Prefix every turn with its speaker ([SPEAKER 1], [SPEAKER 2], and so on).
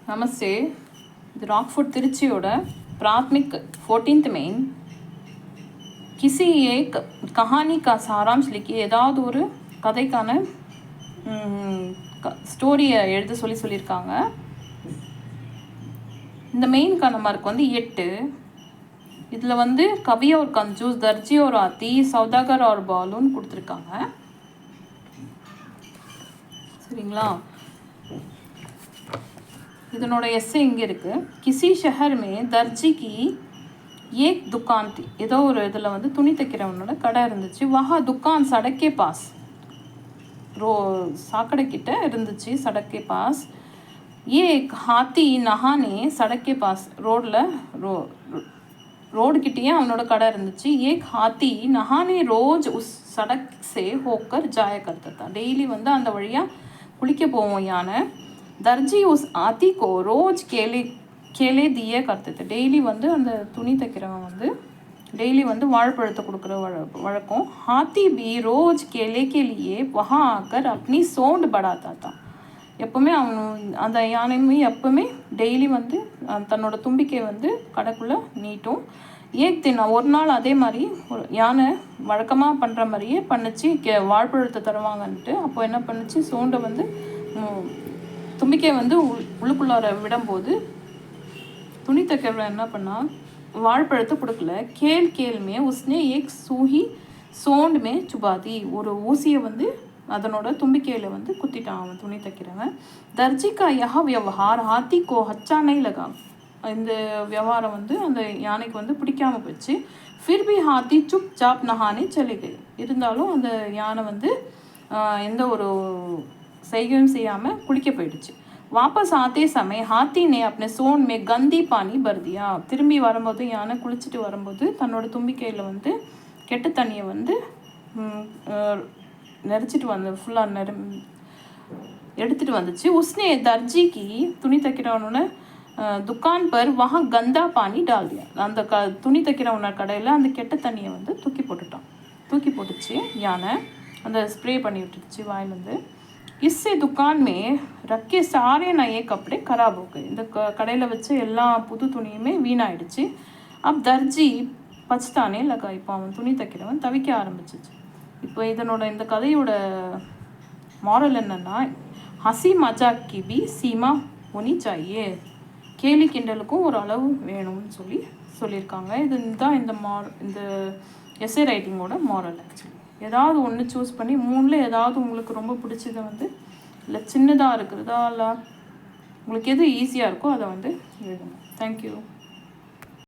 [SPEAKER 1] नमस्ते இது ராக்ஃபோர்ட் திருச்சியோட प्राथमिक 14th मेन किसी एक कहानी का सारांश लिखिए ஏதாவது ஒரு கதைக்கான ஸ்டோரியை எழுத சொல்லியிருக்காங்க. இந்த மெயின்கான மார்க் வந்து 8. இதில் வந்து கவி और कंजूस दर्जी और आती सौदागर और बालून கொடுத்துருக்காங்க. சரிங்களா? இதனோட எஸ்ஸே இங்கே இருக்குது. கிசி ஷஹர் மே தர்ஜி கி ஏக் துக்கான் தி. ஏதோ ஒரு இதில் வந்து துணி தைக்கிறவனோட கடை இருந்துச்சு. வஹா துக்கான் சடக்கே பாஸ், சாக்கடை கிட்ட இருந்துச்சு. சடக்கே பாஸ் ஏக் ஹாத்தி நஹானே சடக்கே பாஸ், ரோடு கிட்டேயே அவனோட கடை இருந்துச்சு. ஏக் ஹாத்தி நஹானே ரோஜ் உஸ் சடக் சே ஹோக்கர் ஜாய கர்த்தா. டெய்லி வந்து அந்த வழியாக குளிக்க போவோம் யானை. தர்ஜி உஸ் ஆத்தி கோ ரோஜ் கேலே தியே கர்த்தது. டெய்லி வந்து அந்த துணி தைக்கிறவன் வந்து டெய்லி வந்து வாழைப்பழத்தை கொடுக்குற வழக்கம். ஹாத்தி பி ரோஜ் கேலே கேலியே வஹா ஆக்கர் அப்படி சோண்டு படாத்தா தான். எப்போவுமே அவனு அந்த யானையுமே எப்போவுமே டெய்லி வந்து தன்னோட தும்பிக்கை வந்து கடைக்குள்ளே நீட்டும். ஏக் தினம் ஒரு நாள் அதே மாதிரி ஒரு யானை வழக்கமாக பண்ணுற மாதிரியே பண்ணிச்சு. வாழைப்பழத்தை தருவாங்கன்ட்டு அப்போ என்ன பண்ணுச்சு, சோண்டை வந்து தும்பிக்கை வந்து உள்ளுக்குள்ளார விடும்போது துணி தைக்கிறவன் என்ன பண்ணால் வாழைப்பழத்தை கொடுக்கல. கேள்மே உஸ்னே ஏக் சூஹி சோண்டுமே சுபாதி, ஒரு ஊசியை வந்து அதனோட தும்பிக்கையில் வந்து குத்திட்டான் அவன் துணி தைக்கிறவன். தர்ஜிக்கா யஹா வியவஹார் ஹாத்தி கோ ஹச்சானை லகா. இந்த விவகாரம் வந்து அந்த யானைக்கு வந்து பிடிக்காம போச்சு. ஃபிர்பி ஹாத்தி சுப் சாப் நஹானே சலிகை. இருந்தாலும் அந்த யானை வந்து எந்த ஒரு செய்கையும் செய்யாமல் குளிக்க போயிடுச்சு. வாபஸ் ஆத்தே சமய ஹாத்தி நே அப்படி சோன் மே கந்தி பானி பர்தியா. திரும்பி வரும்போது யானை குளிச்சுட்டு வரும்போது தன்னோட தும்பிக்கையில் வந்து கெட்ட தண்ணியை வந்து நெரிச்சிட்டு வந்து ஃபுல்லாக எடுத்துகிட்டு வந்துச்சு. உஸ்னே தர்ஜிக்கு துணி தைக்கிறவனோட துக்கான் பர் வஹா கந்தா பானி டால்தியா. அந்த துணி தைக்கிறவனோட கடையில் அந்த கெட்ட தண்ணியை வந்து தூக்கி போட்டுச்சு யானை. அந்த ஸ்ப்ரே பண்ணி விட்டுடுச்சு வாயிலேருந்து. इससे दुकान में रखे सारे नए कपड़े खराब हो गए. இந்த கடையில் வச்ச எல்லா புது துணியுமே வீணாயிடுச்சு. அப் தர்ஜி பச்தானே லகா. இப்போ அவன் துணி தைக்கிறவன் தவிக்க ஆரம்பிச்சிச்சு. இப்போ இதனோட இந்த கதையோட மாரல் என்னென்னா, ஹசி மஜாக்கி பி சீமா ஒனி சாயே. கேலி கிண்டலுக்கும் ஒரு அளவு வேணும்னு சொல்லியிருக்காங்க. இதுதான் இந்த எஸ்ஏ ரைட்டிங்கோட மாரல். ஆக்சுவலி ஏதாவது ஒன்று சூஸ் பண்ணி 3ல் ஏதாவது உங்களுக்கு ரொம்ப பிடிச்சதை வந்து இல்லை சின்னதாக இருக்கிறதா இல்லை உங்களுக்கு எது ஈஸியாக இருக்கோ அதை வந்து எழுதணும். தேங்க்யூ.